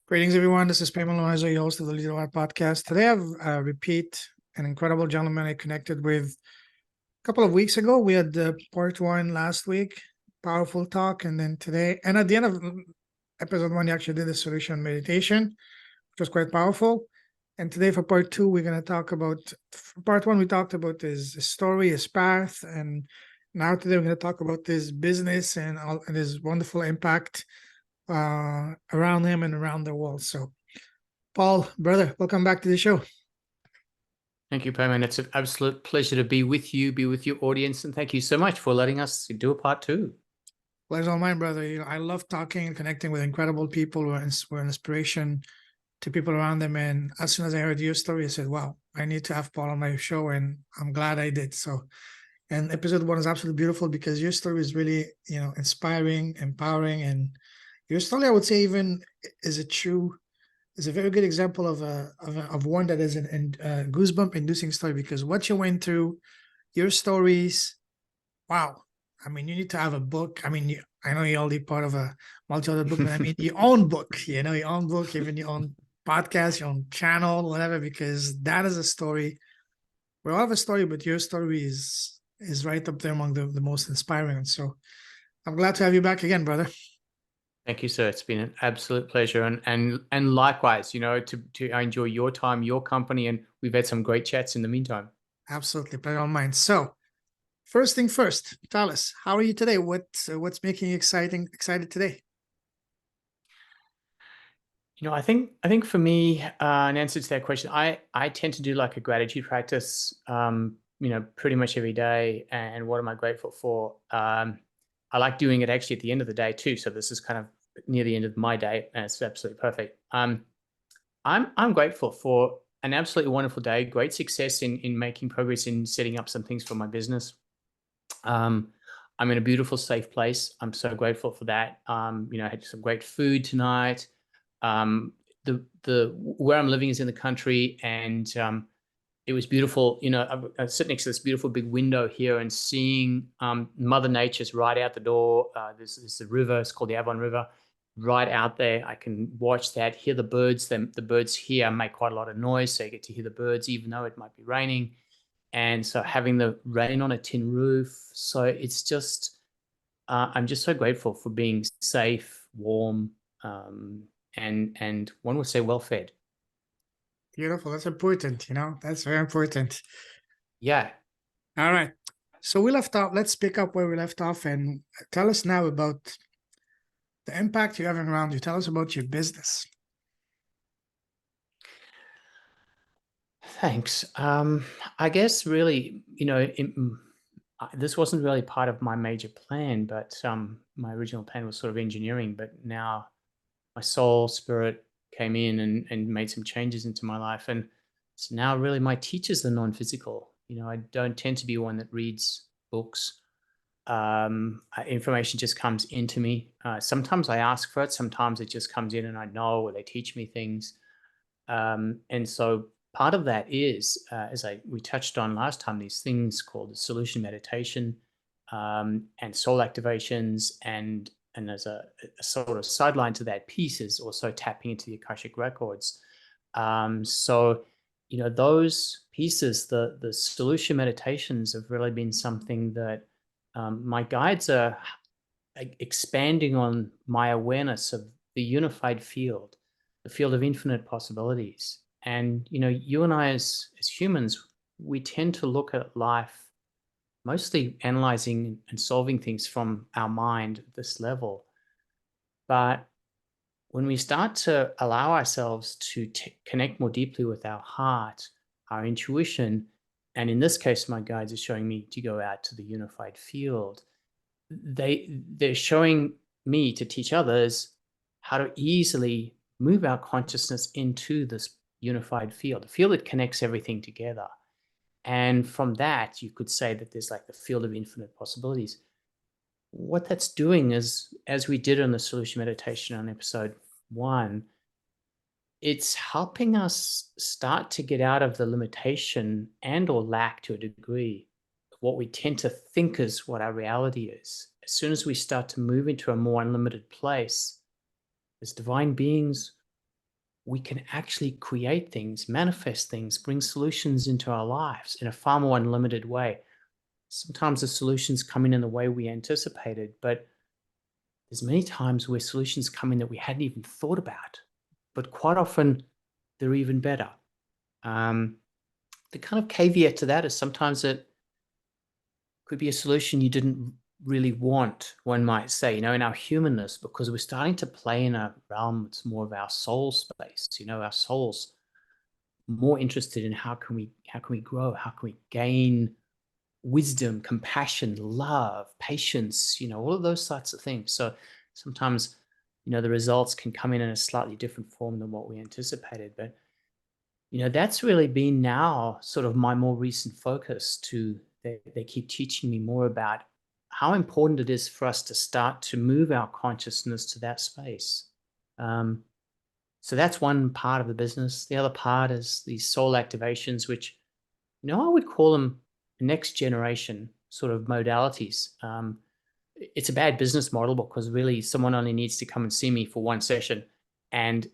Greetings, everyone. This is Payman Lorenzo, your host of the Leader Art Podcast. Today, I've repeat an incredible gentleman I connected with a couple of weeks ago. We had part one last week, powerful talk, and then today, and at the end of episode one, he actually did a solution meditation, which was quite powerful. And today, for part two, we're going to talk about. For part one, we talked about his story, his path, and now today we're going to talk about his business and his wonderful impact around him and around the world. So, Paul, brother, welcome back to the show. Thank you, Payman. It's an absolute pleasure to be with you, be with your audience, and thank you so much for letting us do a part two. Pleasure all mine, brother. I love talking and connecting with incredible people who are an inspiration to people around them. And as soon as I heard your story, I said, wow, I need to have Paul on my show. And I'm glad I did. So, and episode one is absolutely beautiful because your story is really, inspiring, empowering. And your story, I would say, even is a very good example of one that is an goosebump inducing story, because what you went through, your stories, wow. I mean, you need to have a book. I mean, I know you're already part of a multi-author book, but I mean, your own book, your own book, even your own podcast, your own channel, whatever, because that is a story. We all have a story, but your story is right up there among the most inspiring. So I'm glad to have you back again, brother. Thank you, sir. It's been an absolute pleasure, and likewise, I enjoy your time, your company, and we've had some great chats in the meantime. Absolutely, pleasure all mine. So, first thing first, tell us, how are you today? What's making you excited today? I think for me, an answer to that question, I tend to do like a gratitude practice, pretty much every day. And what am I grateful for? I like doing it actually at the end of the day too. So this is kind of near the end of my day, and it's absolutely perfect. I'm grateful for an absolutely wonderful day, great success in making progress in setting up some things for my business. I'm in a beautiful, safe place. I'm so grateful for that. I had some great food tonight. The where I'm living is in the country, and it was beautiful. I sit next to this beautiful big window here and seeing Mother Nature's right out the door. There's a river. It's called the Avon River. Right out there, I can watch that, hear the birds. The birds here make quite a lot of noise, so you get to hear the birds, even though it might be raining. And so having the rain on a tin roof, so it's just, I'm just so grateful for being safe, warm, and one would say well fed. Beautiful. That's important. That's very important. Yeah. All right. So we left off. Let's pick up where we left off and tell us now about the impact you're having around you. Tell us about your business. Thanks. I guess really, this wasn't really part of my major plan, but my original plan was sort of engineering, but now my soul spirit came in and made some changes into my life. And so now really my teachers are non-physical. I don't tend to be one that reads books. Information just comes into me. Sometimes I ask for it. Sometimes it just comes in and I know, or they teach me things. And so part of that is, as we touched on last time, these things called the solution meditation, and soul activations, and as a sort of sideline to that piece is also tapping into the Akashic records. So those pieces, the solution meditations, have really been something that my guides are expanding on my awareness of the unified field, the field of infinite possibilities. And you and I as humans, we tend to look at life mostly analyzing and solving things from our mind at this level. But when we start to allow ourselves to connect more deeply with our heart, our intuition, and in this case, my guides are showing me to go out to the unified field, they're showing me to teach others how to easily move our consciousness into this unified field, the field that connects everything together. And from that, you could say that there's like the field of infinite possibilities. What that's doing is, as we did on the solution meditation on episode 1, it's helping us start to get out of the limitation and or lack, to a degree, of what we tend to think is what our reality is. As soon as we start to move into a more unlimited place, as divine beings, we can actually create things, manifest things, bring solutions into our lives in a far more unlimited way. Sometimes the solutions come in the way we anticipated, but there's many times where solutions come in that we hadn't even thought about, but quite often they're even better. The kind of caveat to that is sometimes it could be a solution you didn't really want, one might say, in our humanness, because we're starting to play in a realm that's more of our soul space. Our soul's more interested in how can we grow, how can we gain wisdom, compassion, love, patience, all of those sorts of things. So sometimes, the results can come in a slightly different form than what we anticipated. But, that's really been now sort of my more recent focus they keep teaching me more about how important it is for us to start to move our consciousness to that space. So that's one part of the business. The other part is these soul activations, which, I would call them next generation sort of modalities. It's a bad business model because really someone only needs to come and see me for one session, and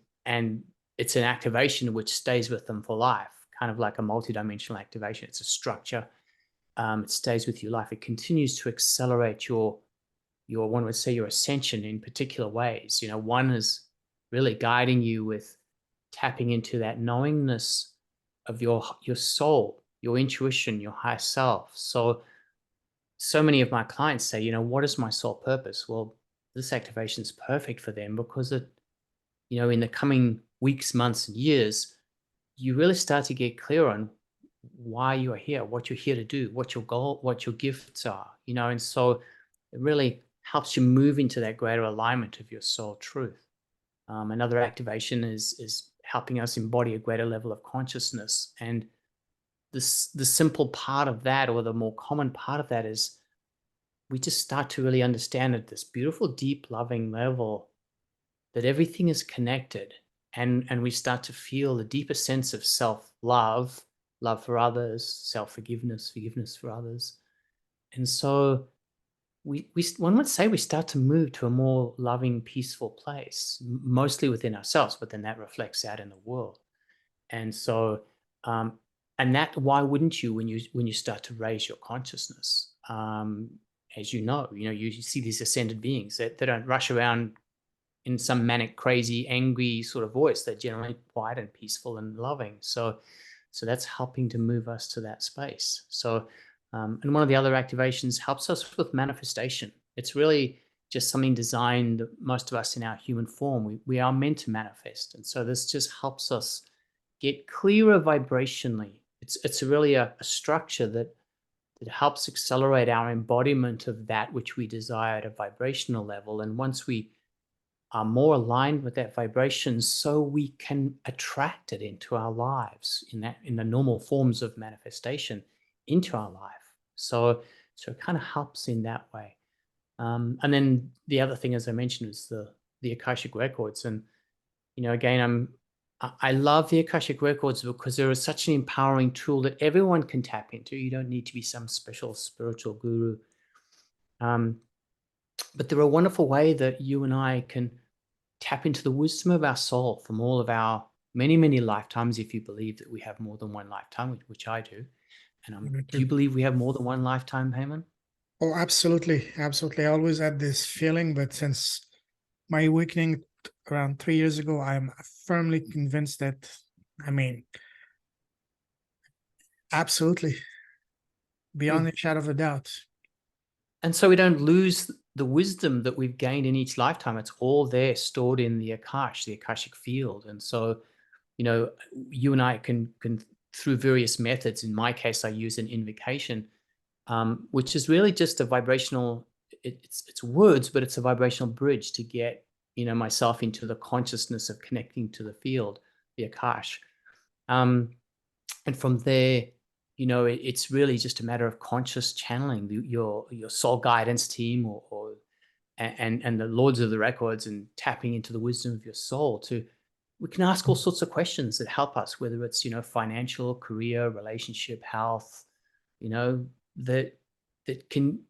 it's an activation which stays with them for life, kind of like a multidimensional activation. It's a structure. It stays with you life. It continues to accelerate your one would say your ascension in particular ways. One is really guiding you with tapping into that knowingness of your soul, your intuition, your higher self. So many of my clients say, what is my soul purpose? Well, this activation is perfect for them because in the coming weeks, months, and years, you really start to get clear on why you are here, what you're here to do, what your goal, what your gifts are, and so it really helps you move into that greater alignment of your soul truth. Another activation is helping us embody a greater level of consciousness. And the simple part of that, or the more common part of that, is we just start to really understand at this beautiful, deep, loving level that everything is connected. And we start to feel the deeper sense of self-love, love for others, self-forgiveness, forgiveness for others. And so one would say we start to move to a more loving, peaceful place, mostly within ourselves, but then that reflects out in the world. And so, and that, why wouldn't you when you start to raise your consciousness? As you see these ascended beings that they don't rush around in some manic, crazy, angry sort of voice. They're generally quiet and peaceful and loving. So that's helping to move us to that space. So, and one of the other activations helps us with manifestation. It's really just something designed, most of us in our human form, we are meant to manifest. And so this just helps us get clearer vibrationally. It's really a structure that helps accelerate our embodiment of that which we desire at a vibrational level. And once we are more aligned with that vibration, so we can attract it into our lives in the normal forms of manifestation into our life. So it kind of helps in that way. And then the other thing, as I mentioned, is the Akashic records. And again, I love the Akashic records because they're such an empowering tool that everyone can tap into. You don't need to be some special spiritual guru. But they're a wonderful way that you and I can tap into the wisdom of our soul from all of our many, many lifetimes, if you believe that we have more than one lifetime, which I do. And do you believe we have more than one lifetime, Heyman? Oh, absolutely. Absolutely. I always had this feeling, but since my awakening around 3 years ago, I'm firmly convinced that, absolutely, beyond a shadow of a doubt. And so we don't lose the wisdom that we've gained in each lifetime. It's all there stored in the Akash, the Akashic field. And so, you and I can through various methods. In my case, I use an invocation, which is really just a vibrational, it's words, but it's a vibrational bridge to get, myself into the consciousness of connecting to the field, the Akash. And from there, it's really just a matter of conscious channeling your soul guidance team and the lords of the records, and tapping into the wisdom of your soul. We can ask all sorts of questions that help us, whether it's, financial, career, relationship, health, that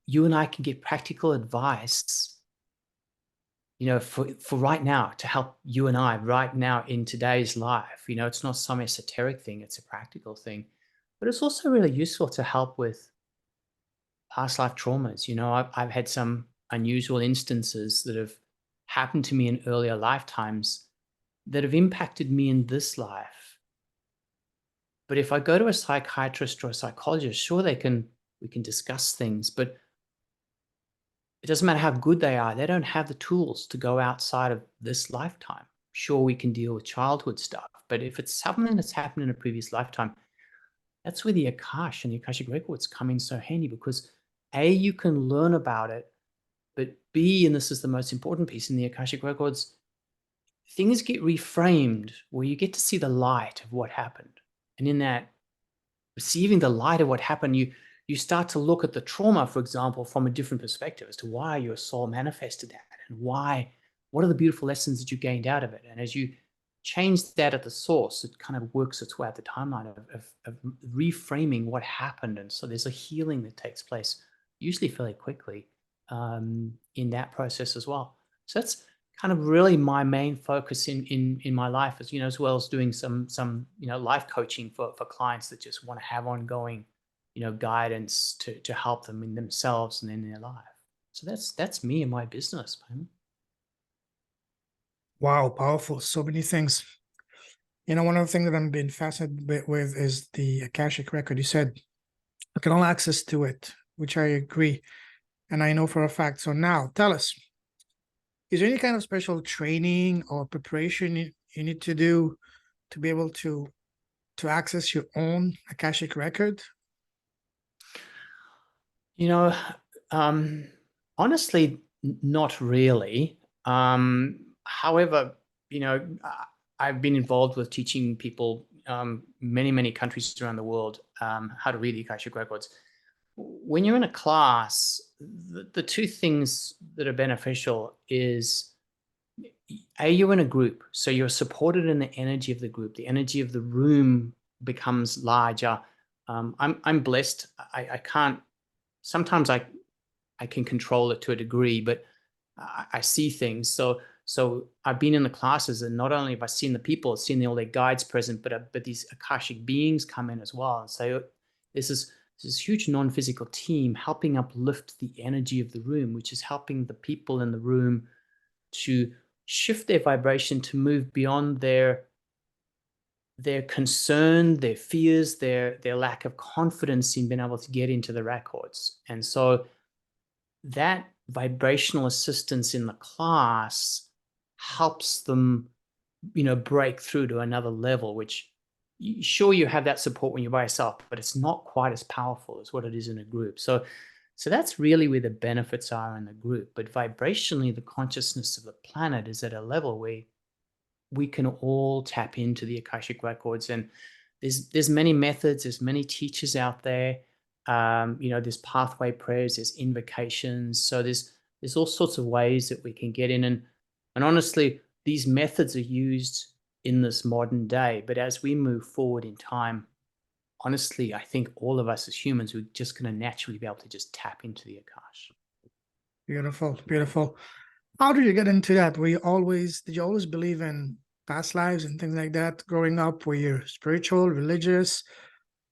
you and I can get practical advice, for right now, to help you and I right now in today's life. It's not some esoteric thing, it's a practical thing. But it's also really useful to help with past life traumas. I've had some unusual instances that have happened to me in earlier lifetimes that have impacted me in this life. But if I go to a psychiatrist or a psychologist, sure, we can discuss things, but it doesn't matter how good they are. They don't have the tools to go outside of this lifetime. Sure, we can deal with childhood stuff, but if it's something that's happened in a previous lifetime, that's where the Akasha and the Akashic records come in so handy, because A, you can learn about it, but B, and this is the most important piece in the Akashic records, things get reframed where you get to see the light of what happened. And in that receiving the light of what happened, you start to look at the trauma, for example, from a different perspective as to why your soul manifested that, and what are the beautiful lessons that you gained out of it. And as you change that at the source, it kind of works its way out the timeline of reframing what happened. And so there's a healing that takes place, usually fairly quickly, in that process as well. So that's kind of really my main focus in my life, as well as doing some life coaching for clients that just want to have ongoing guidance to help them in themselves and in their life. So that's me and my business, man. Wow, powerful. So many things. One of the things that I'm being fascinated with is the Akashic record. You said I can all access to it, which I agree. And I know for a fact. So now tell us, is there any kind of special training or preparation you need to do to be able to access your own Akashic record? You know, honestly, not really. However, I've been involved with teaching people, many countries around the world, how to read the Akashic records. When you're in a class, the two things that are beneficial is, A, you're in a group, so you're supported in the energy of the group. The energy of the room becomes larger. I'm blessed. I can't. Sometimes I can control it to a degree, but I see things. So I've been in the classes, and not only have I seen the people, I've seen all their guides present, but these Akashic beings come in as well. And so this is this huge non-physical team helping uplift the energy of the room, which is helping the people in the room to shift their vibration, to move beyond their concern, their fears, their lack of confidence in being able to get into the records. And so that vibrational assistance in the class helps them, break through to another level, which sure, you have that support when you're by yourself, but it's not quite as powerful as what it is in a group. So that's really where the benefits are in the group. But vibrationally, the consciousness of the planet is at a level where we can all tap into the Akashic records. And there's many methods, there's many teachers out there. There's pathway prayers, there's invocations. So there's all sorts of ways that we can get in. And honestly, these methods are used in this modern day. But as we move forward in time, honestly, I think all of us as humans, we're just going to naturally be able to just tap into the Akasha. Beautiful, beautiful. How did you get into that? Did you always believe in past lives and things like that growing up? Were you spiritual, religious,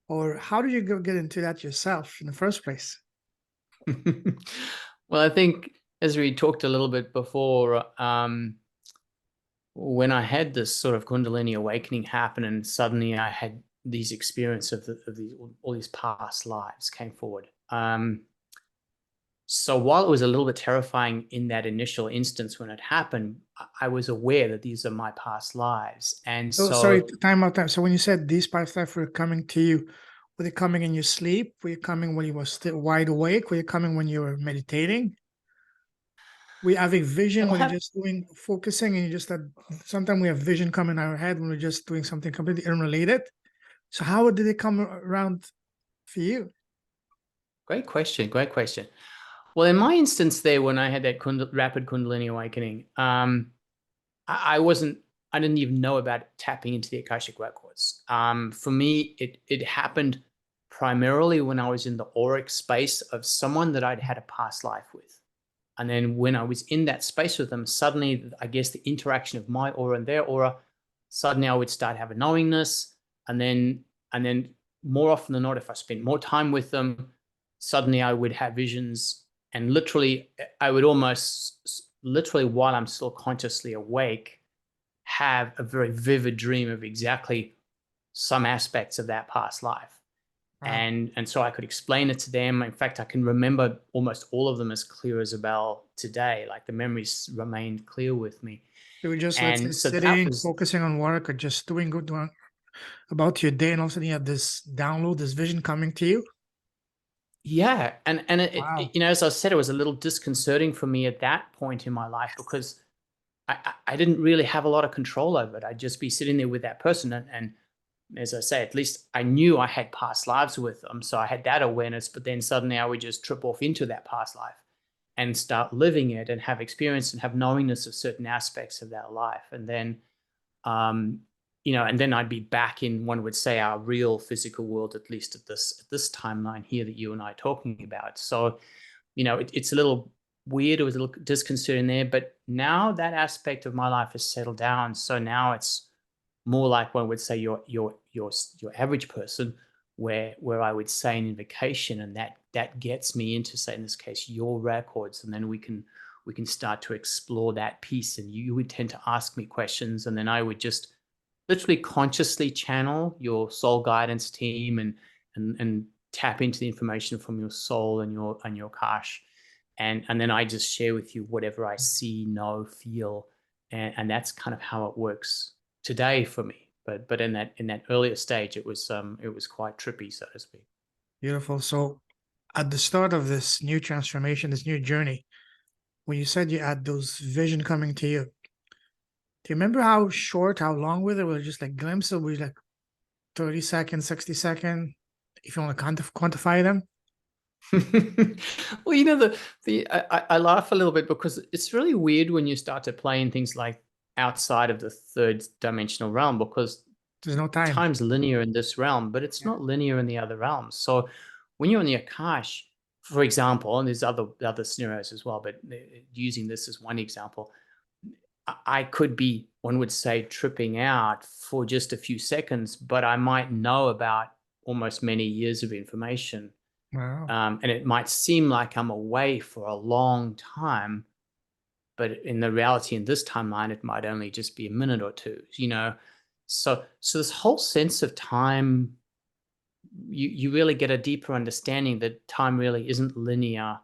or how did you get into that yourself in the first place? Well, I think as we talked a little bit before, when I had this sort of Kundalini awakening happen, and suddenly I had these experiences of all these past lives came forward. So while it was a little bit terrifying in that initial instance when it happened, I was aware that these are my past lives. And So sorry, so, time out. So when you said these past lives were coming to you, were they coming in your sleep? Were you coming when you were still wide awake? Were you coming when you were meditating? We have a vision it'll when you're have just focusing, and you just sometimes we have vision come in our head when we're just doing something completely unrelated. So how did it come around for you? great question. Great question. Well, in my instance there, when I had that rapid Kundalini awakening, I didn't even know about tapping into the Akashic records. For me, it happened primarily when I was in the auric space of someone that I'd had a past life with. And then when I was in that space with them, suddenly, I guess the interaction of my aura and their aura, suddenly I would start having knowingness. And then more often than not, if I spent more time with them, suddenly I would have visions, and literally I would almost literally, while I'm still consciously awake, have a very vivid dream of exactly some aspects of that past life. Wow. And so I could explain it to them. In fact, I can remember almost all of them as clear as a bell today. Like, the memories remained clear with me. You were just, let's say, And so that sitting, was, focusing on work, or just doing good work about your day, and all of a sudden you have this download, this vision coming to you. yeah. And Wow. you know, as I said, it was a little disconcerting for me at that point in my life, because I didn't really have a lot of control over it. I'd just be sitting there with that person, and as I say, at least I knew I had past lives with them, so I had that awareness. But then suddenly I would just trip off into that past life and start living it and have experience and have knowingness of certain aspects of that life. And then, you know, and then I'd be back in, one would say, our real physical world, at least at this timeline here that you and I are talking about. So, you know, it's a little weird. It was a little disconcerting there, but now that aspect of my life has settled down. So now it's more like, one would say, your average person, where I would say an invocation, and that gets me into, say in this case, your records, and then we can start to explore that piece. And you would tend to ask me questions, and then I would just literally consciously channel your soul guidance team, and tap into the information from your soul and your Akash, and then I just share with you whatever I see, know, feel, and that's kind of how it works today for me. But in that earlier stage, it was quite trippy, so to speak. Beautiful. So at the start of this new transformation, this new journey, when you said you had those vision coming to you, do you remember how short, how long with it? Was it just like glimpses? Was it like 30 seconds, 60 seconds, if you want to quantify them? Well, you know, I laugh a little bit, because it's really weird when you start to play in things like outside of the third dimensional realm, because There's no time. time's linear in this realm, but it's Yeah. not linear in the other realms. So when you're in the Akash, for example, and there's other scenarios as well, but using this as one example, I could be, one would say, tripping out for just a few seconds, but I might know about almost many years of information. Wow. And it might seem like I'm away for a long time, but in the reality, in this timeline, it might only just be a minute or two, you know? So this whole sense of time, you really get a deeper understanding that time really isn't linear.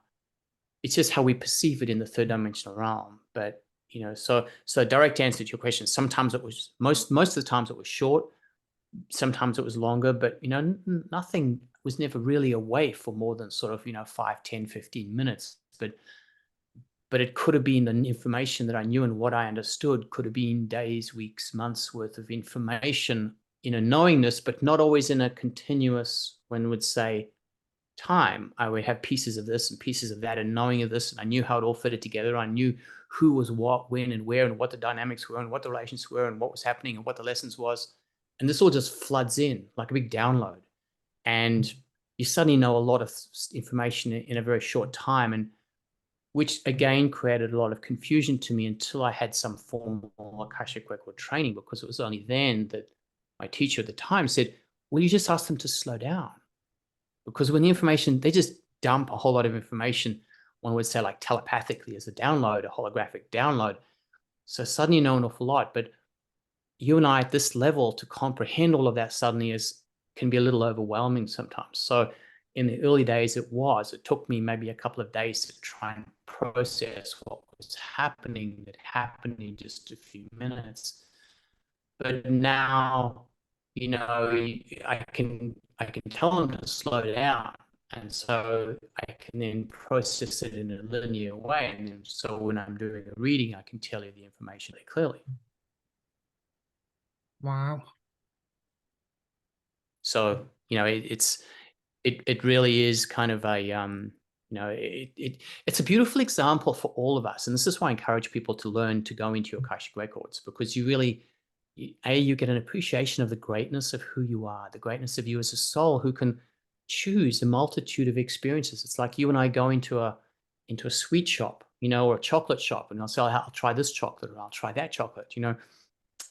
It's just how we perceive it in the third dimensional realm. But, you know, so direct answer to your question, sometimes it was, most of the times it was short, sometimes it was longer, but, you know, nothing was never really away for more than sort of, you know, 5, 10, 15 minutes. But it could have been the information that I knew, and what I understood could have been days, weeks, months worth of information in a knowingness, but not always in a continuous, one would say, time. I would have pieces of this and pieces of that, and knowing of this, and I knew how it all fitted together. I knew who was what, when, and where, and what the dynamics were, and what the relations were, and what was happening, and what the lessons was. And this all just floods in like a big download, and you suddenly know a lot of information in a very short time, and which again created a lot of confusion to me until I had some formal Akashic record training, because it was only then that my teacher at the time said, "Well, you just ask them to slow down." Because when the information, they just dump a whole lot of information, one would say, like telepathically, as a download, a holographic download. So suddenly you know an awful lot. But you and I at this level, to comprehend all of that suddenly can be a little overwhelming sometimes. So in the early days, it took me maybe a couple of days to try and process what was happening. That happened in just a few minutes. But now, you know, I can tell them to slow down, and so I can then process it in a linear way. And then, so when I'm doing a reading, I can tell you the information very clearly. Wow. So, you know, it really is kind of a you know, it's a beautiful example for all of us, and this is why I encourage people to learn to go into your Akashic records, because you really, you get an appreciation of the greatness of who you are, the greatness of you as a soul who can choose a multitude of experiences. It's like you and I go into a sweet shop, or a chocolate shop, and I'll say, I'll try this chocolate, or I'll try that chocolate.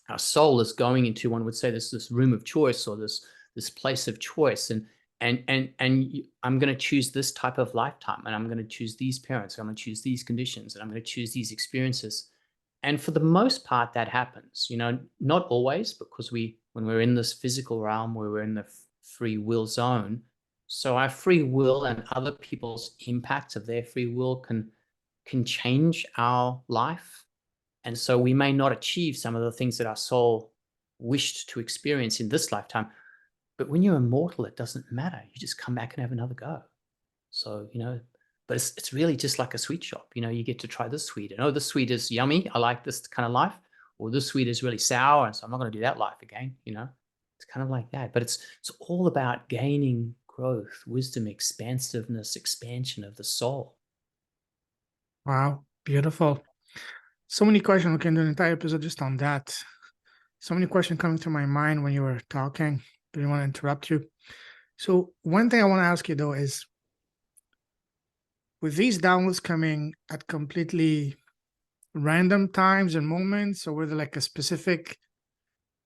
Our soul is going into, one would say, this room of choice, or this place of choice, and I'm going to choose this type of lifetime, and I'm going to choose these parents, I'm going to choose these conditions, and I'm going to choose these experiences. And for the most part, that happens. Not always, because when we're in this physical realm, where we're in the free will zone, so our free will and other people's impacts of their free will can change our life. And so we may not achieve some of the things that our soul wished to experience in this lifetime. But when you're immortal, it doesn't matter. You just come back and have another go. So, but it's really just like a sweet shop. You get to try this sweet, and oh, this sweet is yummy, I like this kind of life. Or this sweet is really sour, and so I'm not going to do that life again. It's kind of like that. But it's all about gaining growth, wisdom, expansiveness, expansion of the soul. Wow, beautiful. So many questions. We can do an entire episode just on that. So many questions coming to my mind when you were talking. Didn't want to interrupt you. So one thing I want to ask you though is, with these downloads coming at completely random times and moments, or were there like a specific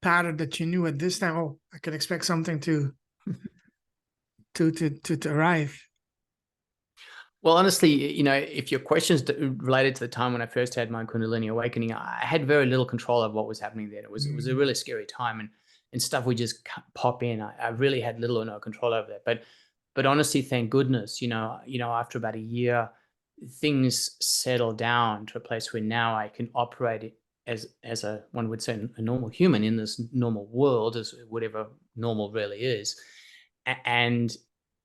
pattern that you knew at this time? Oh, I could expect something to arrive. Well, honestly, if your question's related to the time when I first had my Kundalini awakening, I had very little control of what was happening then. It was a really scary time, and stuff would just pop in. I really had little or no control over that. But honestly, thank goodness, after about a year, things settled down to a place where now I can operate as a, one would say, a normal human in this normal world, as whatever normal really is. And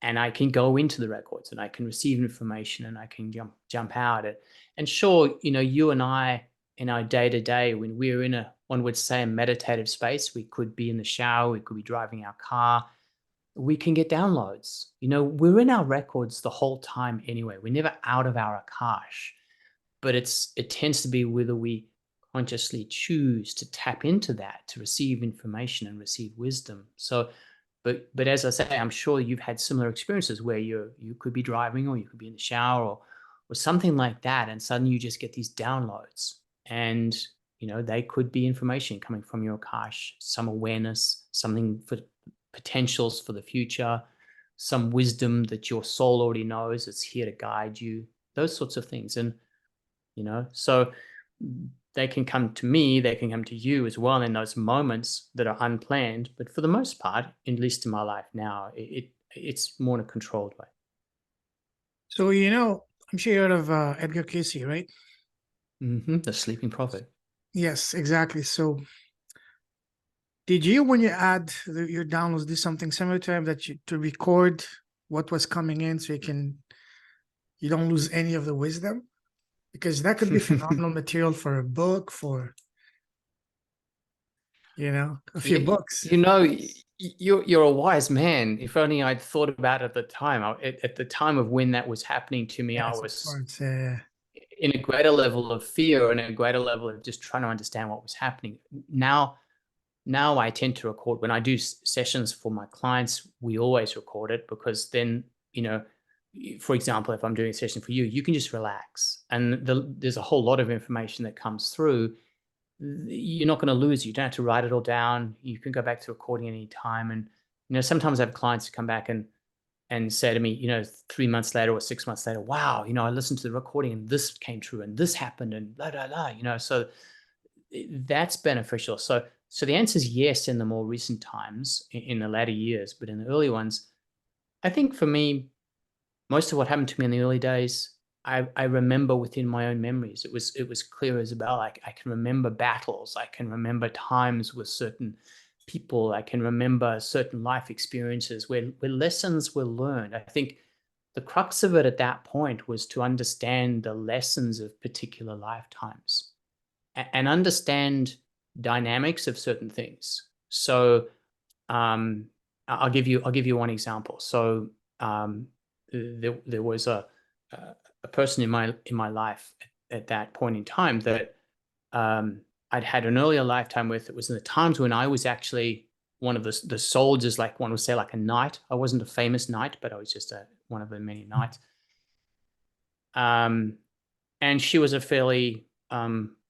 I can go into the records, and I can receive information, and I can jump out it. And sure, you and I, in our day-to-day, when we're in a, one would say, a meditative space, we could be in the shower, we could be driving our car, we can get downloads. We're in our records the whole time anyway. We're never out of our Akash. But it tends to be whether we consciously choose to tap into that, to receive information and receive wisdom. So but as I say, I'm sure you've had similar experiences where you could be driving, or you could be in the shower, or something like that, and suddenly you just get these downloads, and they could be information coming from your Akash, some awareness, something for potentials for the future, some wisdom that your soul already knows, it's here to guide you, those sorts of things. And so they can come to me, they can come to you as well in those moments that are unplanned. But for the most part, at least in my life now, it's more in a controlled way. So, I'm sure you heard of Edgar Casey, right? The sleeping prophet. Yes, exactly. So did you, when you add your downloads, do something similar to him, that to record what was coming in, so you don't lose any of the wisdom? Because that could be phenomenal material for a book, for a few you, books. you know, you're a wise man. If only I'd thought about it at the time. At the time of when that was happening to me, I Yes, of was course. Yeah. in a greater level of fear and a greater level of just trying to understand what was happening. Now I tend to record. When I do sessions for my clients, we always record it, because then, for example, if I'm doing a session for you, you can just relax. And there's a whole lot of information that comes through. You're not going to lose. You don't have to write it all down. You can go back to recording any time. And, sometimes I have clients who come back and say to me, 3 months later or 6 months later, wow, I listened to the recording and this came true and this happened and blah, blah, blah, so that's beneficial. So the answer is yes in the more recent times, in the latter years, but in the early ones, I think for me, most of what happened to me in the early days, I remember within my own memories. It was clear as a bell. I can remember battles. I can remember times with certain people. I can remember certain life experiences where lessons were learned. I think the crux of it at that point was to understand the lessons of particular lifetimes, and understand dynamics of certain things. So I'll give you one example. So there was a person in my life at that point in time that I'd had an earlier lifetime with. It was in the times when I was actually one of the soldiers, like one would say, like a knight. I wasn't a famous knight, but I was just one of the many knights. and she was a fairly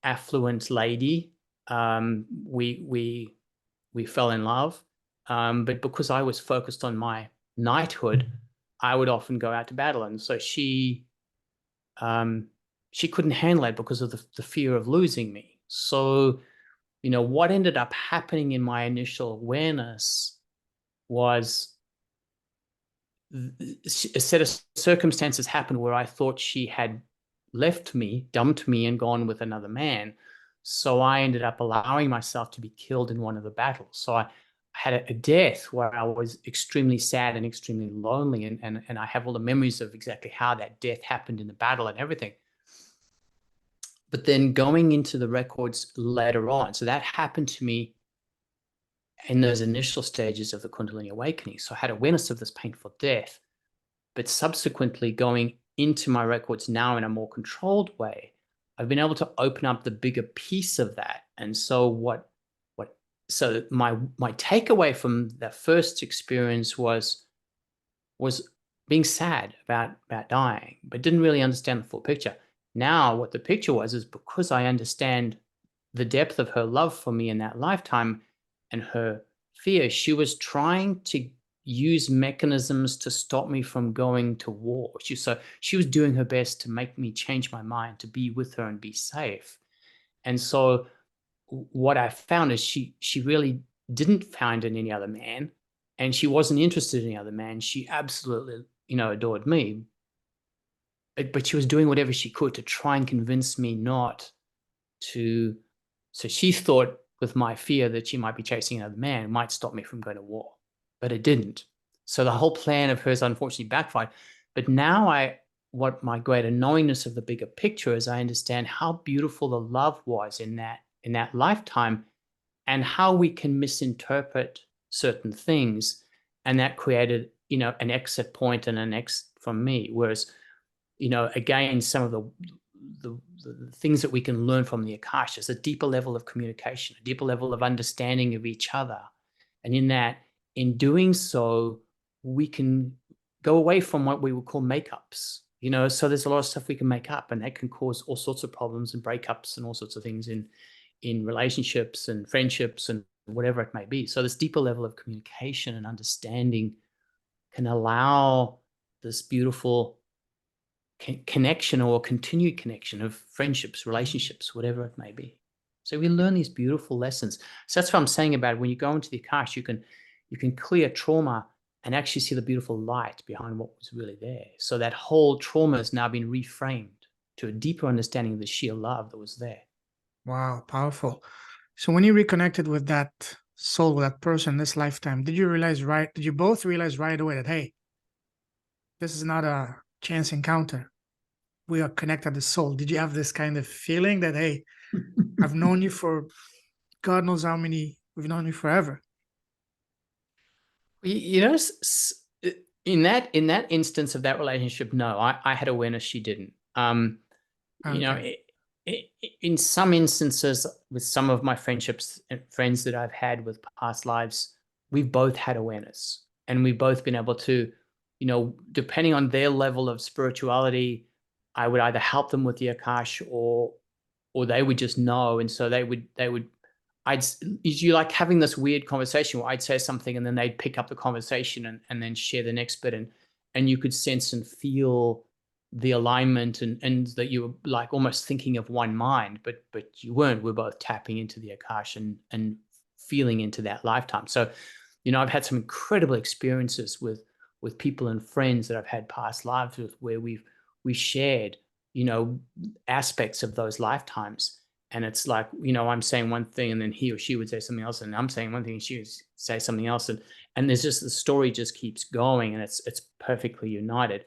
affluent lady. We fell in love, but because I was focused on my knighthood, I would often go out to battle, and so she couldn't handle it because of the fear of losing me. So, what ended up happening in my initial awareness was a set of circumstances happened where I thought she had left me, dumped me, and gone with another man. So I ended up allowing myself to be killed in one of the battles. So I had a death where I was extremely sad and extremely lonely. And I have all the memories of exactly how that death happened in the battle and everything. But then going into the records later on, so that happened to me in those initial stages of the Kundalini awakening. So I had awareness of this painful death, but subsequently going into my records now in a more controlled way, I've been able to open up the bigger piece of that. And so so my takeaway from that first experience was being sad about dying, but didn't really understand the full picture. Now what the picture was is because I understand the depth of her love for me in that lifetime and her fear, she was trying to use mechanisms to stop me from going to war. She was doing her best to make me change my mind, to be with her and be safe. And so what I found is she really didn't find in any other man, and she wasn't interested in any other man. She absolutely, adored me. But she was doing whatever she could to try and convince me not to. So she thought with my fear that she might be chasing another man might stop me from going to war, but it didn't. So the whole plan of hers unfortunately backfired. But now what my greater knowingness of the bigger picture is, I understand how beautiful the love was in that lifetime, and how we can misinterpret certain things, and that created an exit point and an exit from me. Whereas again, some of the things that we can learn from the Akasha is a deeper level of communication, a deeper level of understanding of each other. And in doing so, we can go away from what we would call makeups. So there's a lot of stuff we can make up, and that can cause all sorts of problems and breakups and all sorts of things in relationships and friendships and whatever it may be. So this deeper level of communication and understanding can allow this beautiful connection or continued connection of friendships, relationships, whatever it may be. So we learn these beautiful lessons. So that's what I'm saying about when you go into the Akasha, you can clear trauma and actually see the beautiful light behind what was really there. So that whole trauma has now been reframed to a deeper understanding of the sheer love that was there. Wow, powerful. So when you reconnected with that soul, with that person this lifetime, did you both realize right away that, hey, this is not a chance encounter? We are connected as soul. Did you have this kind of feeling that, hey, I've known you for God knows how many, we've known you forever? In that instance of that relationship, no, I had awareness, she didn't. Okay. In some instances with some of my friendships and friends that I've had with past lives, we've both had awareness, and we've both been able to, depending on their level of spirituality, I would either help them with the Akasha or they would just know. And so they would you like having this weird conversation where I'd say something and then they'd pick up the conversation and then share the next bit, and you could sense and feel the alignment, and that you were like almost thinking of one mind, but you weren't. We're both tapping into the Akasha and feeling into that lifetime. So, I've had some incredible experiences with people and friends that I've had past lives with, where we shared, aspects of those lifetimes. And it's like, I'm saying one thing and then he or she would say something else, and I'm saying one thing and she would say something else. And there's just, the story just keeps going, and it's perfectly united.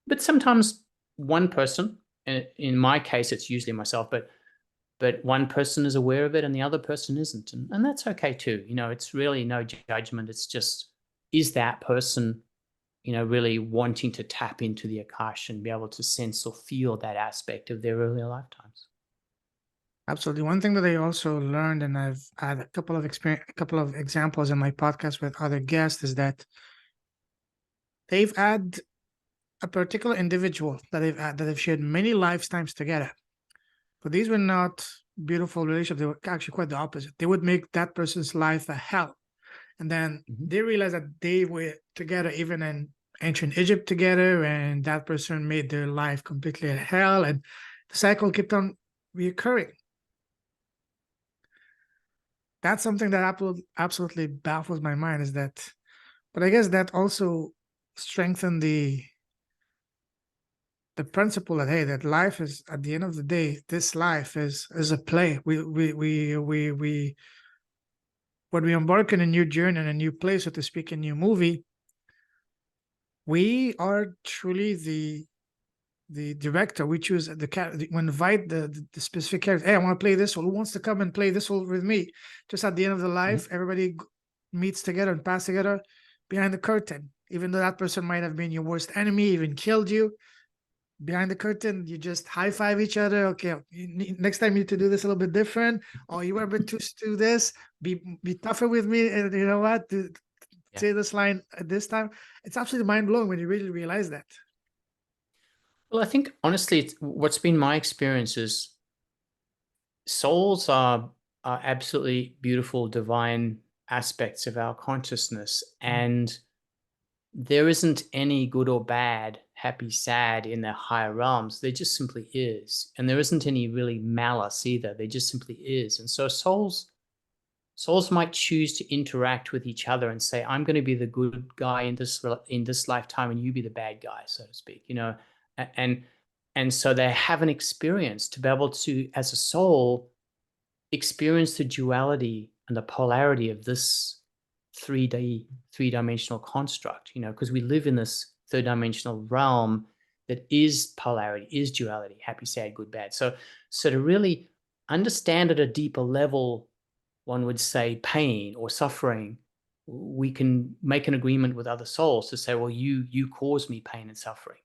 But sometimes one person, and in my case, it's usually myself, but one person is aware of it and the other person isn't. And that's okay too. It's really no judgment. It's just, is that person, really wanting to tap into the Akasha and be able to sense or feel that aspect of their earlier lifetimes. Absolutely. One thing that I also learned, and I've had a couple of examples in my podcast with other guests, is that they've had a particular individual that they've shared many lifetimes together, but these were not beautiful relationships. They were actually quite the opposite. They would make that person's life a hell. And then they realized that they were together even in ancient Egypt together, and that person made their life completely a hell, and the cycle kept on reoccurring. That's something that absolutely baffles my mind, is that, but I guess that also strengthened the principle that, hey, that life is, at the end of the day, this life is a play. We when we embark on a new journey and a new place, so to speak, a new movie, we are truly the director. We choose the character. We invite the specific character. Hey, I want to play this role. Who wants to come and play this role with me? Just at the end of the life, everybody meets together and pass together behind the curtain. Even though that person might have been your worst enemy, even killed you, behind the curtain, you just high five each other. Okay, next time you need to do this a little bit different. Or you were a bit too to this. Be tougher with me. And you know what? Say this line at this time. It's absolutely mind blowing when you really realize that. Well, I think honestly, what's been my experience is souls are absolutely beautiful, divine aspects of our consciousness, and there isn't any good or bad, happy, sad in their higher realms. There just simply is, and there isn't any really malice either. There just simply is, and so souls might choose to interact with each other and say, I'm going to be the good guy in this lifetime and you be the bad guy, so to speak, and and so they have an experience to be able to, as a soul, experience the duality and the polarity of this 3D, 3-dimensional construct, because we live in this third dimensional realm that is polarity, is duality, happy, sad, good, bad. So to really understand at a deeper level, one would say, pain or suffering, we can make an agreement with other souls to say, well, you cause me pain and suffering.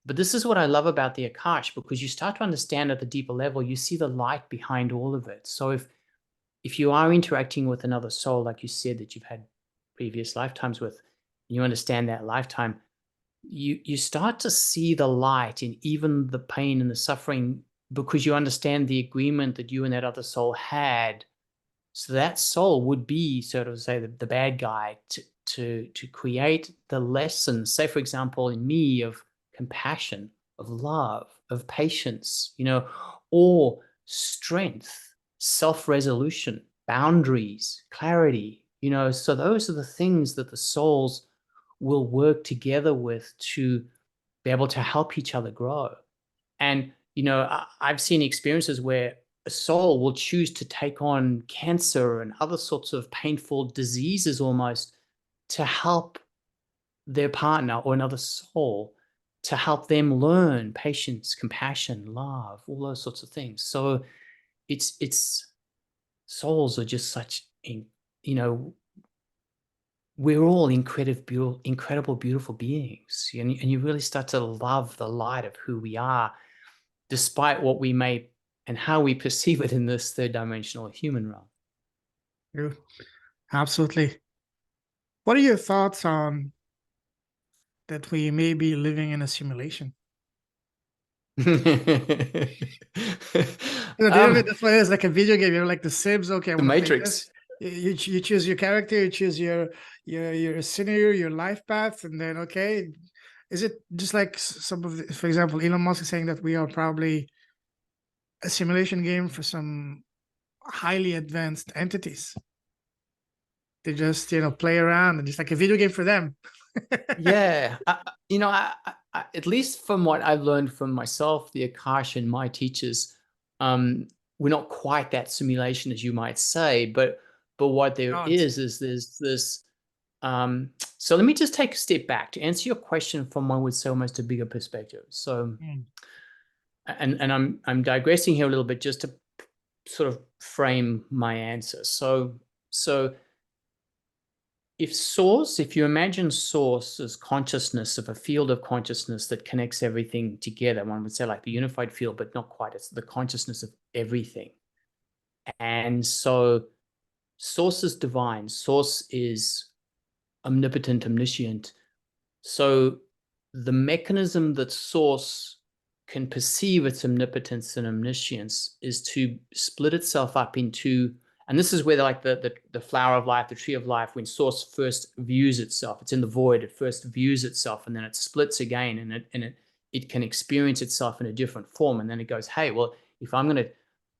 But this is what I love about the Akasha, because you start to understand at the deeper level, you see the light behind all of it. So if you are interacting with another soul, like you said, that you've had previous lifetimes with, and you understand that lifetime, you start to see the light in even the pain and the suffering, because you understand the agreement that you and that other soul had. So that soul would be, sort of say, the bad guy to create the lessons, say, for example, in me, of compassion, of love, of patience, or strength, self-resolution, boundaries, clarity, so those are the things that the souls will work together with to be able to help each other grow. And, I've seen experiences where a soul will choose to take on cancer and other sorts of painful diseases almost to help their partner or another soul, to help them learn patience, compassion, love, all those sorts of things. So it's souls are just such, we're all incredible, beautiful beings. And you really start to love the light of who we are, despite what we may and how we perceive it in this third dimensional human realm. True. Absolutely. What are your thoughts on that we may be living in a simulation? That's what it is, like a video game. You're like the Sims. Okay, I The want to play this. Matrix. You choose your character, you choose your scenario, your life path, and then okay, is it just like some of the, for example, Elon Musk is saying that we are probably a simulation game for some highly advanced entities? They just play around and just like a video game for them. Yeah, at least from what I've learned from myself, the Akasha, and my teachers, we're not quite that simulation as you might say, but what there God. is there's this. So let me just take a step back to answer your question from, one would say, almost a bigger perspective. So, and I'm digressing here a little bit just to sort of frame my answer. So if you imagine source as consciousness, of a field of consciousness that connects everything together, one would say like the unified field, but not quite. It's the consciousness of everything. And so source is divine. Source is omnipotent, omniscient. So the mechanism that source can perceive its omnipotence and omniscience is to split itself up into, and this is where the flower of life, the tree of life, when source first views itself, it's in the void, it first views itself, and then it splits again, and it can experience itself in a different form. And then it goes, hey, well, if I'm going to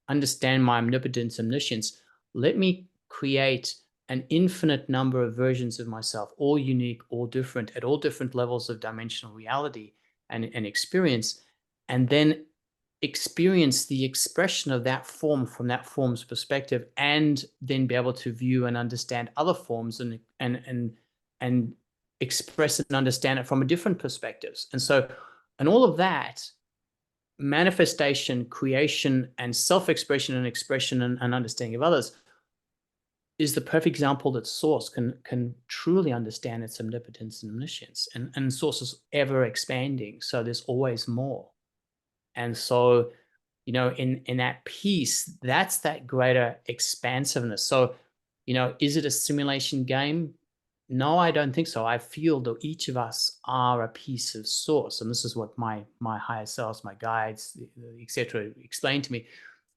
understand my omnipotence, omniscience, let me create an infinite number of versions of myself, all unique, all different, at all different levels of dimensional reality and experience, and then experience the expression of that form from that form's perspective, and then be able to view and understand other forms and express and understand it from a different perspectives. And all of that manifestation, creation, and self-expression and expression and understanding of others is the perfect example that source can truly understand its omnipotence and omniscience, and source is ever expanding, so there's always more. And so, in that piece, that's that greater expansiveness. So, is it a simulation game? No, I don't think so. I feel that each of us are a piece of source, and this is what my higher selves, my guides, etc., explain to me.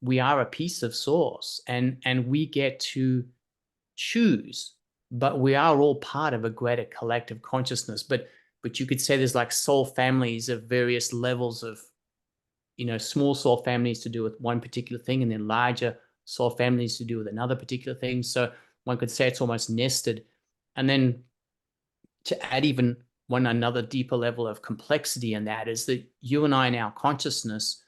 We are a piece of source, and we get to choose, but we are all part of a greater collective consciousness. But you could say there's like soul families of various levels of, small soul families to do with one particular thing, and then larger soul families to do with another particular thing. So one could say it's almost nested. And then to add even another deeper level of complexity in that is that you and I in our consciousness,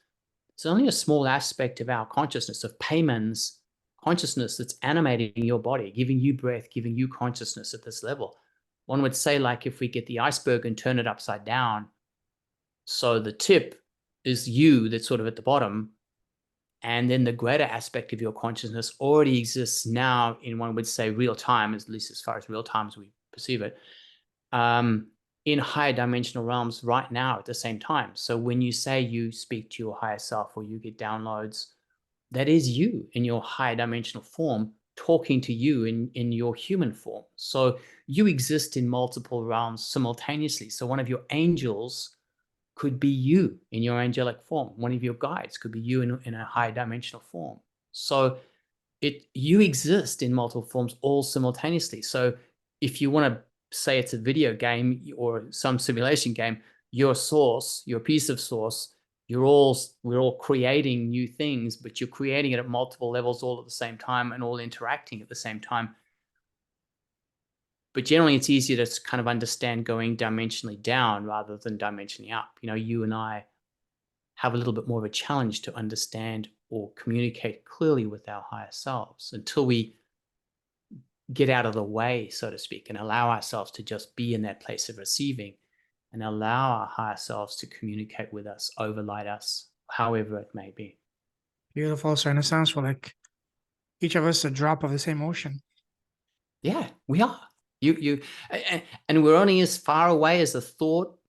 it's only a small aspect of our consciousness, of Payman's consciousness, that's animating your body, giving you breath, giving you consciousness at this level. One would say, like, if we get the iceberg and turn it upside down, so the tip is you that's sort of at the bottom, and then the greater aspect of your consciousness already exists now in, one would say, real time, at least as far as real time as we perceive it, in higher dimensional realms right now at the same time. So when you say you speak to your higher self or you get downloads, that is you in your higher dimensional form talking to you in your human form. So you exist in multiple realms simultaneously. So one of your angels could be you in your angelic form. One of your guides could be you in a high dimensional form. So you exist in multiple forms all simultaneously. So if you want to say it's a video game or some simulation game, your source, your piece of source, we're all creating new things, but you're creating it at multiple levels all at the same time and all interacting at the same time. But generally, it's easier to kind of understand going dimensionally down rather than dimensionally up. You and I have a little bit more of a challenge to understand or communicate clearly with our higher selves until we get out of the way, so to speak, and allow ourselves to just be in that place of receiving and allow our higher selves to communicate with us, overlight us, however it may be. Beautiful. So in a sense, we're like each of us a drop of the same ocean. Yeah, we are. And we're only as far away as the thought,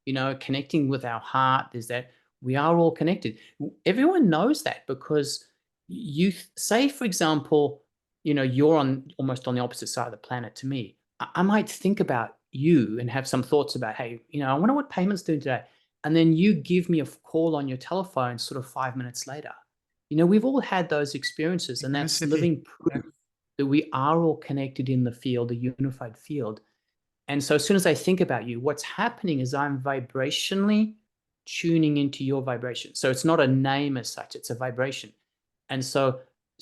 connecting with our heart. Is that we are all connected. Everyone knows that, because you say, for example, you're almost on the opposite side of the planet to me. I might think about you and have some thoughts about, hey, I wonder what Payman's doing today. And then you give me a call on your telephone sort of 5 minutes later. We've all had those experiences, and that's living proof that we are all connected in the field, a unified field. And so as soon as I think about you, what's happening is I'm vibrationally tuning into your vibration. So it's not a name as such, it's a vibration. And so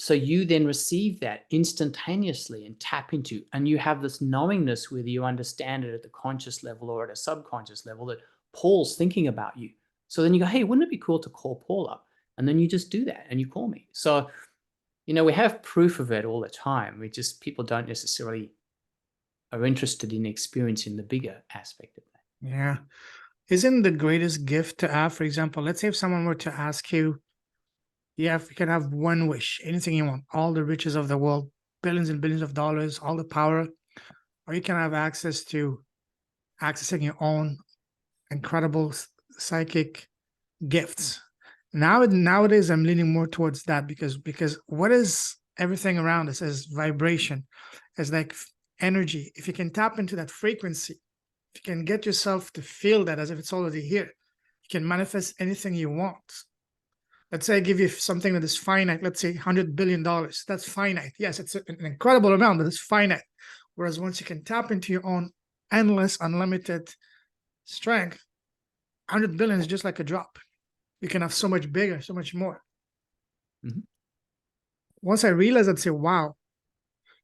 you then receive that instantaneously and tap into, and you have this knowingness, whether you understand it at the conscious level or at a subconscious level, that Paul's thinking about you. So then you go, hey, wouldn't it be cool to call Paul up? And then you just do that and you call me. So we have proof of it all the time. People don't necessarily are interested in experiencing the bigger aspect of that. Yeah. Isn't the greatest gift to have, for example, let's say if someone were to ask you, if you can have one wish, anything you want, all the riches of the world, billions and billions of dollars, all the power, or you can have access to accessing your own incredible psychic gifts. Nowadays, I'm leaning more towards that because what is everything around us is vibration, is like energy. If you can tap into that frequency, if you can get yourself to feel that as if it's already here, you can manifest anything you want. Let's say I give you something that is finite, let's say $100 billion. That's finite. Yes, it's an incredible amount, but it's finite. Whereas once you can tap into your own endless, unlimited strength, 100 billion is just like a drop. You can have so much bigger, so much more. Mhm. Once I realized, I'd say, wow,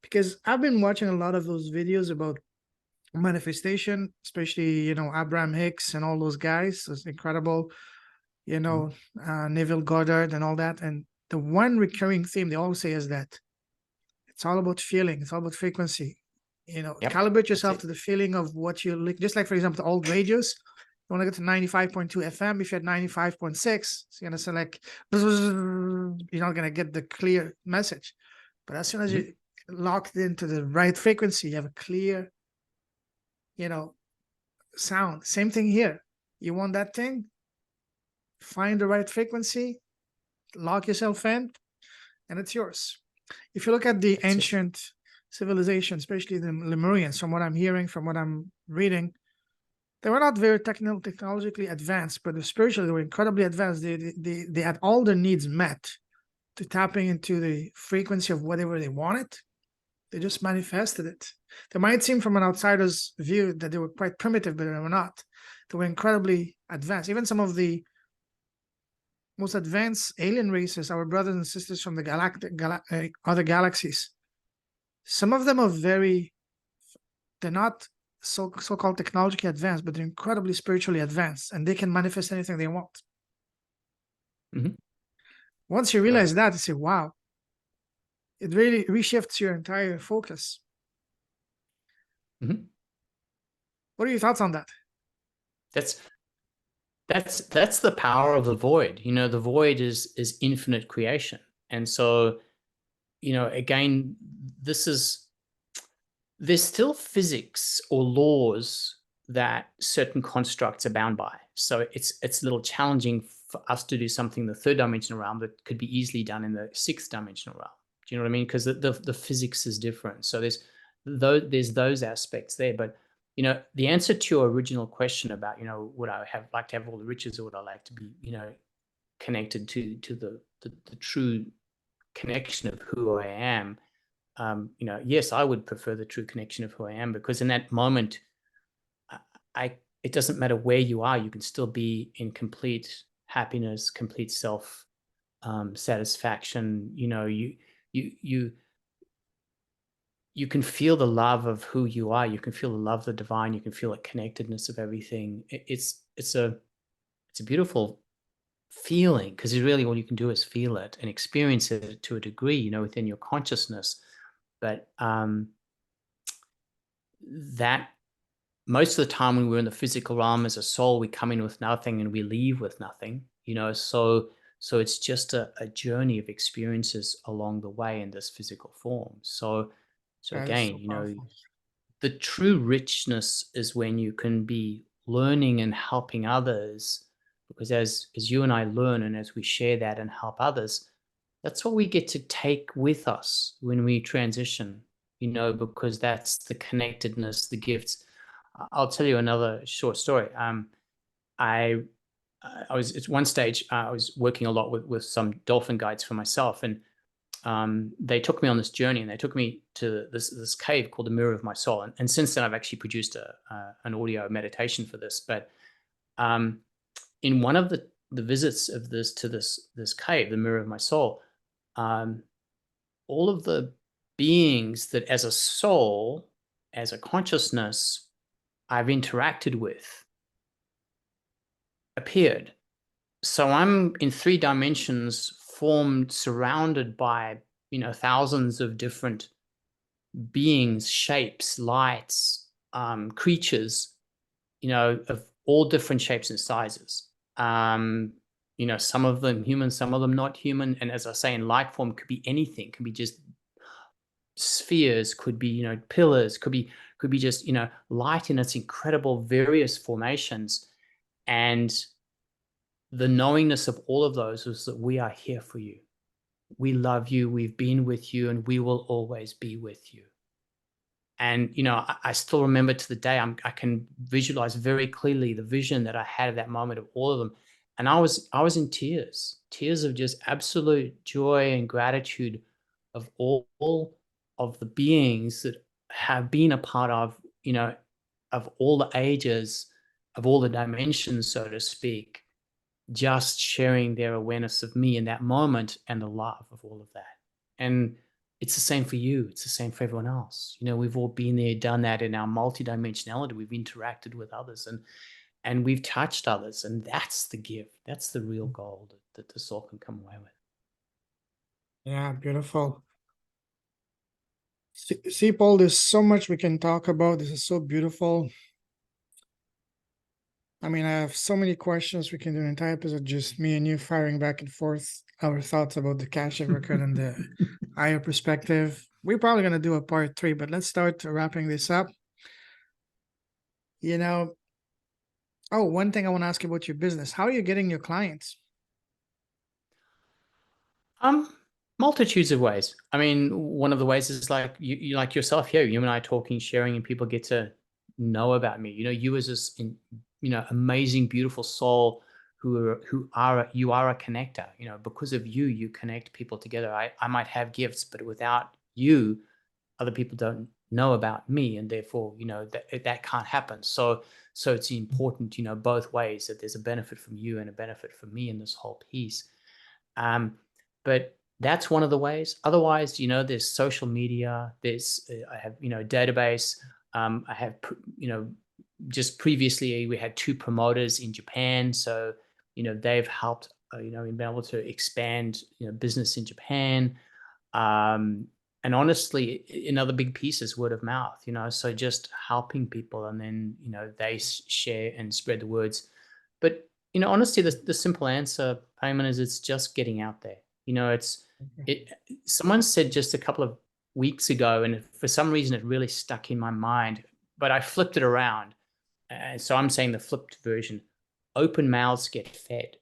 because I've been watching a lot of those videos about manifestation, especially, Abraham Hicks and all those guys. It's incredible, Neville Goddard and all that. And the one recurring theme they always say is that it's all about feeling, it's all about frequency. Yep, Calibrate that's yourself it. to the feeling of what you like. Just like, for example, the old radios. You want to get to 95.2 FM. If you're at 95.6, it's going to select, you're not going to get the clear message. But as soon as you locked into the right frequency, you have a clear, sound. Same thing here. You want that thing, find the right frequency, lock yourself in, and it's yours. If you look at the That's it. ancient civilizations, especially the Lemurians, from what I'm hearing, from what I'm reading, they were not very technologically advanced, but spiritually they were incredibly advanced. They had all their needs met to tapping into the frequency of whatever they wanted. They just manifested it. They might seem from an outsider's view that they were quite primitive, but they were not. They were incredibly advanced. Even some of the most advanced alien races, our brothers and sisters from the other galaxies, some of them are they're not so-called technologically advanced, but they're incredibly spiritually advanced, and they can manifest anything they want. Mhm. Once you Right. realize that, you say, wow, it really reshifts your entire focus. Mhm. What are your thoughts on that? That's the power of the void. The void is infinite creation. And so, again, there's still physics or laws that certain constructs are bound by. So it's a little challenging for us to do something in the third dimensional realm that could be easily done in the sixth dimensional realm. Do you know what I mean? Because the physics is different. So there's those aspects there. But the answer to your original question about, would I like to have all the riches, or would I like to be, connected to the true connection of who I am? Yes, I would prefer the true connection of who I am, because in that moment, it doesn't matter where you are, you can still be in complete happiness, complete self satisfaction. You can feel the love of who you are. You can feel the love of the divine. You can feel the connectedness of everything. It's a beautiful feeling, because really all you can do is feel it and experience it to a degree, within your consciousness. But that most of the time when we're in the physical realm as a soul, we come in with nothing and we leave with nothing, so it's just a journey of experiences along the way in this physical form. So That is again, so powerful. the true richness is when you can be learning and helping others, because as you and I learn, and as we share that and help others, that's what we get to take with us when we transition, because that's the connectedness, the gifts. I'll tell you another short story. I I was at one stage, I was working a lot with some dolphin guides for myself, and they took me on this journey, and they took me to this cave called the Mirror of My Soul. And since then, I've actually produced an audio meditation for this. But in one of the visits of this cave, the Mirror of My Soul, um, all of the beings that, as a soul, as a consciousness, I've interacted with appeared. So I'm in 3 dimensions, formed, surrounded by, thousands of different beings, shapes, lights, creatures, of all different shapes and sizes. Some of them human, some of them not human. And as I say, in light form, could be anything, could be just spheres, could be, pillars, could be just, light in its incredible various formations. And the knowingness of all of those is that we are here for you. We love you, we've been with you, and we will always be with you. And, I still remember to the day, I can visualize very clearly the vision that I had at that moment of all of them. And I was in tears of just absolute joy and gratitude of all of the beings that have been a part of all the ages, of all the dimensions, so to speak, just sharing their awareness of me in that moment and the love of all of that. And it's the same for you. It's the same for everyone else. We've all been there, done that in our multidimensionality. We've interacted with others and we've touched others. And that's the gift. That's the real gold that the soul can come away with. Yeah, beautiful. See, Paul, there's so much we can talk about. This is so beautiful. I mean, I have so many questions. We can do an entire episode just me and you firing back and forth our thoughts about the Akashic record and the higher perspective. We're probably going to do a part 3, but let's start wrapping this up. You know, oh, one thing I want to ask you about your business. How are you getting your clients? Um, Multitudes of ways. I mean, one of the ways is like you like yourself here, you and I talking, sharing, and people get to know about me. You as this, amazing, beautiful soul you are a connector. Because of you, you connect people together. I might have gifts, but without you, other people don't know about me, and therefore, that can't happen. So it's important, both ways, that there's a benefit from you and a benefit from me in this whole piece. But that's one of the ways. Otherwise, there's social media. I have, a database. I have, just previously we had 2 promoters in Japan. So, they've helped, in being able to expand, business in Japan. And honestly, another big piece is word of mouth, so just helping people, and then, they share and spread the words. But, honestly, the simple answer, Payman, is it's just getting out there. It. Someone said just a couple of weeks ago, and for some reason it really stuck in my mind, but I flipped it around. And so I'm saying the flipped version: open mouths get fed.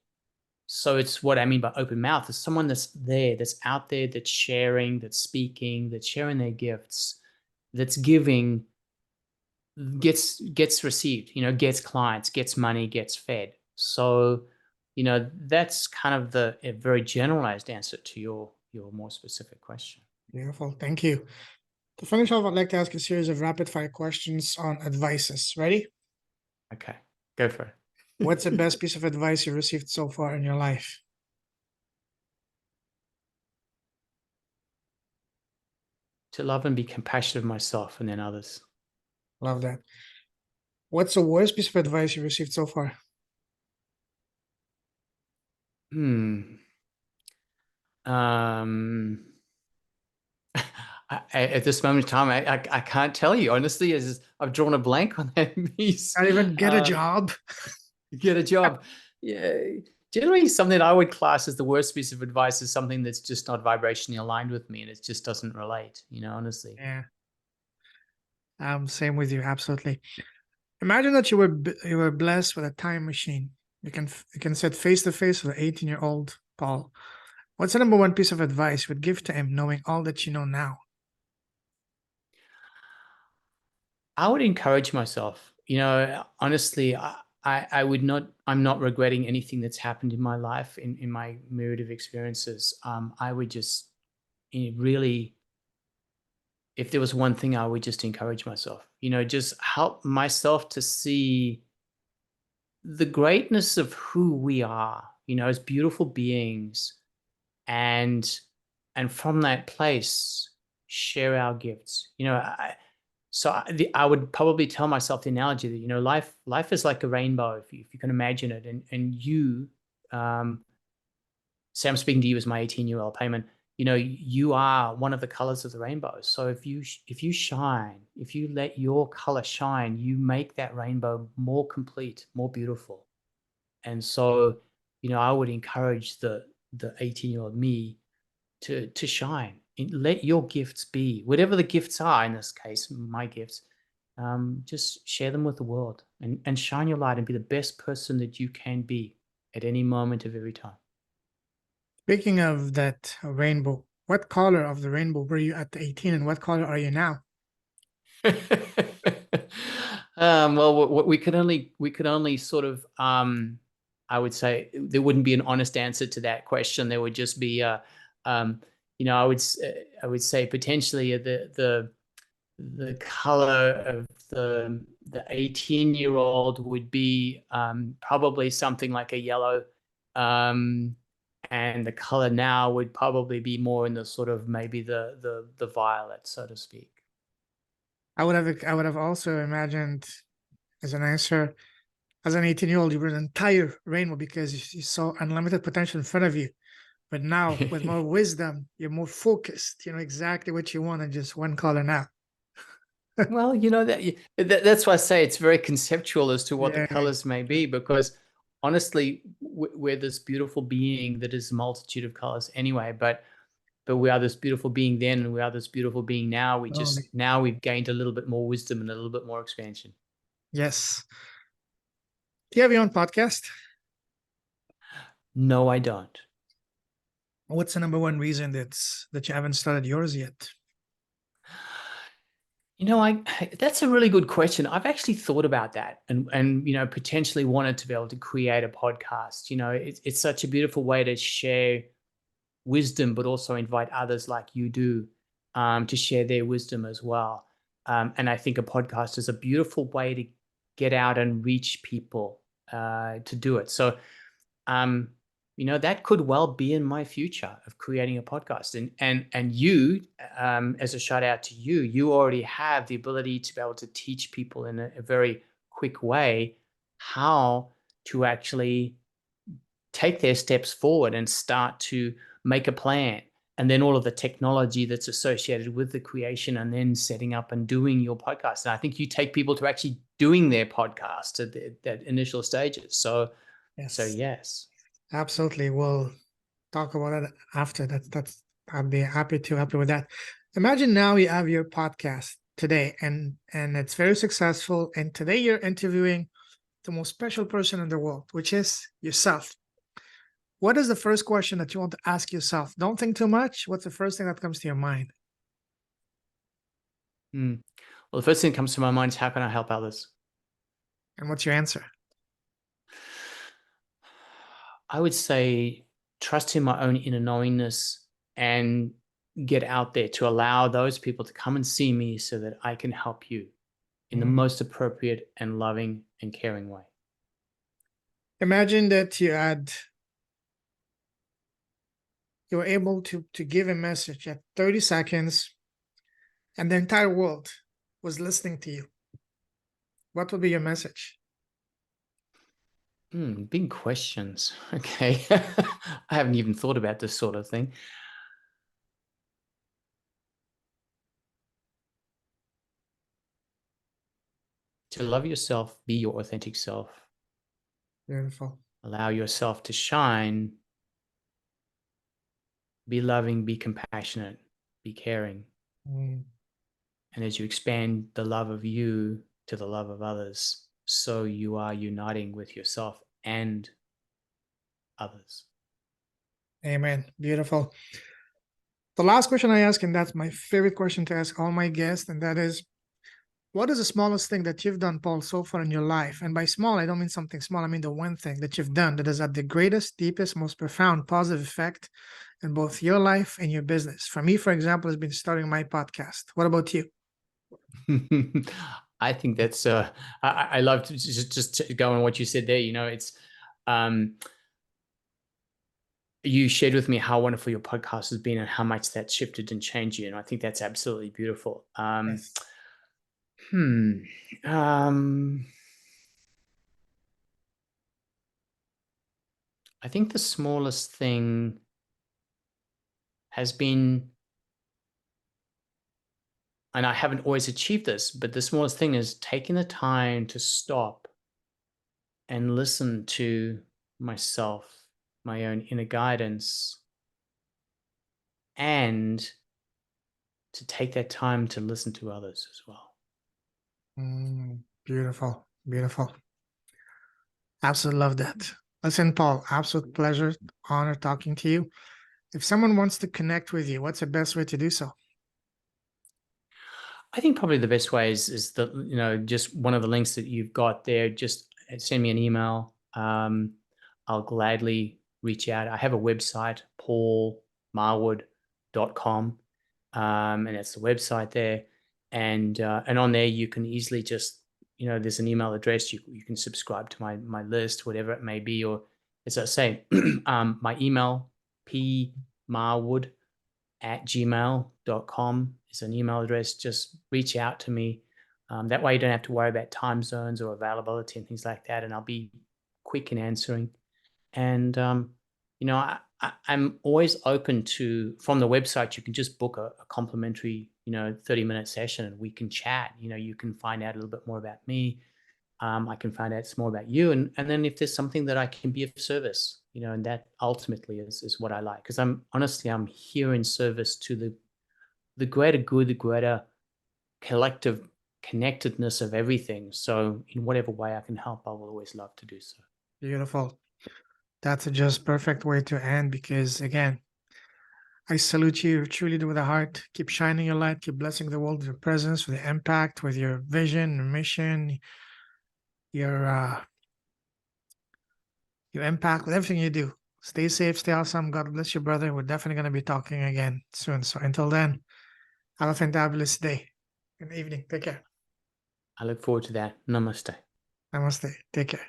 So it's what I mean by open mouth is someone that's there, that's out there, that's sharing, that's speaking, that's sharing their gifts, that's giving, gets received, gets clients, gets money, gets fed. So, that's kind of a very generalized answer to your more specific question. Beautiful. Thank you. To finish off, I'd like to ask a series of rapid fire questions on advices. Ready? Okay, go for What's the it. best piece of advice you received so far in your life? To love and be compassionate of myself and then others. Love that. What's the worst piece of advice you received so far? Hmm. Um, at this moment in time, I can't tell you honestly. I've drawn a blank on that piece. Can't even get a job. Get a job. Yeah, generally something I would class as the worst piece of advice is something that's just not vibrationally aligned with me, and it just doesn't relate. Honestly. Yeah, same with you. Absolutely. Imagine that you were blessed with a time machine. You can sit face to face with an 18-year-old Paul. What's the number one piece of advice you would give to him, knowing all that you know now? I would encourage myself. Honestly, I would not. I'm not regretting anything that's happened in my life, in my myriad of experiences. I would just really, if there was one thing, I would just encourage myself. Just help myself to see the greatness of who we are. As beautiful beings, and from that place, share our gifts. I would probably tell myself the analogy that life is like a rainbow, if you can imagine it, and you, say I'm speaking to you as my 18-year-old payment. You are one of the colors of the rainbow. So if you shine, if you let your color shine, you make that rainbow more complete, more beautiful. And so, I would encourage the 18-year-old me to shine. Let your gifts be whatever the gifts are. In this case, my gifts. Just share them with the world, and shine your light and be the best person that you can be at any moment of every time. Speaking of that rainbow, what color of the rainbow were you at the 18 and what color are you now? Well, we could only sort of, I would say there wouldn't be an honest answer to that question. There would just be um, I would say potentially the color of the 18-year-old would be probably something like a yellow, and the color now would probably be more in the sort of maybe the violet, so to speak. I would have also imagined as an answer, as an 18-year-old, you were an entire rainbow because you saw unlimited potential in front of you. But now, with more wisdom, you're more focused. You know exactly what you want and just one color now. Well, that's why I say it's very conceptual as to what the Yeah, colors may be, because honestly, we're this beautiful being that is a multitude of colors anyway. But we are this beautiful being then, and we are this beautiful being now. totally. Now we've gained a little bit more wisdom and a little bit more expansion. Yes. Do you have your own podcast? No, I don't. What's the number one reason that you haven't started yours yet? That's a really good question. I've actually thought about that, and potentially wanted to be able to create a podcast. It's such a beautiful way to share wisdom, but also invite others like you do, to share their wisdom as well. And I think a podcast is a beautiful way to get out and reach people, to do it. So, um, that could well be in my future of creating a podcast. And you, as a shout out to you, you already have the ability to be able to teach people in a very quick way how to actually take their steps forward and start to make a plan, and then all of the technology that's associated with the creation, and then setting up and doing your podcast. And I think you take people to actually doing their podcast at that initial stages. So Yes, yes. absolutely. We'll talk about it after. I'd be happy to help you with that. Imagine now you have your podcast today, and it's very successful. And today you're interviewing the most special person in the world, which is yourself. What is the first question that you want to ask yourself? Don't think too much. What's the first thing that comes to your mind? Hmm. Well, the first thing that comes to my mind is, how can I help others? And what's your answer? I would say trust in my own inner knowingness, and get out there to allow those people to come and see me so that I can help you in the Mm. most appropriate and loving and caring way. Imagine that you were able to give a message at 30 seconds and the entire world was listening to you. What would be your message? Big questions. Okay. I haven't even thought about this sort of thing. To love yourself, be your authentic self, Beautiful. allow yourself to shine, be loving, be compassionate, be caring. Mm. And as you expand the love of you to the love of others, so you are uniting with yourself and others. Amen. Beautiful. The last question I ask, and that's my favorite question to ask all my guests, and that is, what is the smallest thing that you've done, Paul, so far in your life? And by small, I don't mean something small. I mean the one thing that you've done that has had the greatest, deepest, most profound positive effect in both your life and your business. For me, for example, has been starting my podcast. What about you? I think that's I love to just go on what you said there. It's you shared with me how wonderful your podcast has been and how much that shifted and changed you, and I think that's absolutely beautiful. Yes. Hmm. Um, I think the smallest thing has been, and I haven't always achieved this, but the smallest thing is taking the time to stop and listen to myself, my own inner guidance, and to take that time to listen to others as well. Beautiful. Beautiful. Absolutely love that. Listen, Paul, absolute pleasure, honor talking to you. If someone wants to connect with you, what's the best way to do so? I think probably the best way is the, just one of the links that you've got there. Just send me an email. I'll gladly reach out. I have a website, paulmarwood.com, and that's the website there. And on there you can easily just, there's an email address. You can subscribe to my list, whatever it may be. Or as I say, my email, pmarwood@gmail.com is an email address. Just reach out to me. That way you don't have to worry about time zones or availability and things like that. And I'll be quick in answering. And, I'm always open to, from the website, you can just book a complimentary, 30-minute session and we can chat. You can find out a little bit more about me. I can find out some more about you. And then if there's something that I can be of service, and that ultimately is what I like. Because I'm here in service to the greater good, the greater collective connectedness of everything. So in whatever way I can help, I will always love to do so. Beautiful. That's a just perfect way to end, because again, I salute you truly with a heart. Keep shining your light, keep blessing the world with your presence, with your impact, with your vision, your mission, your impact, with everything you do. Stay safe, stay awesome. God bless you, brother. We're definitely going to be talking again soon. So until then, have a fantabulous day and evening. Take care. I look forward to that. Namaste. Namaste. Take care.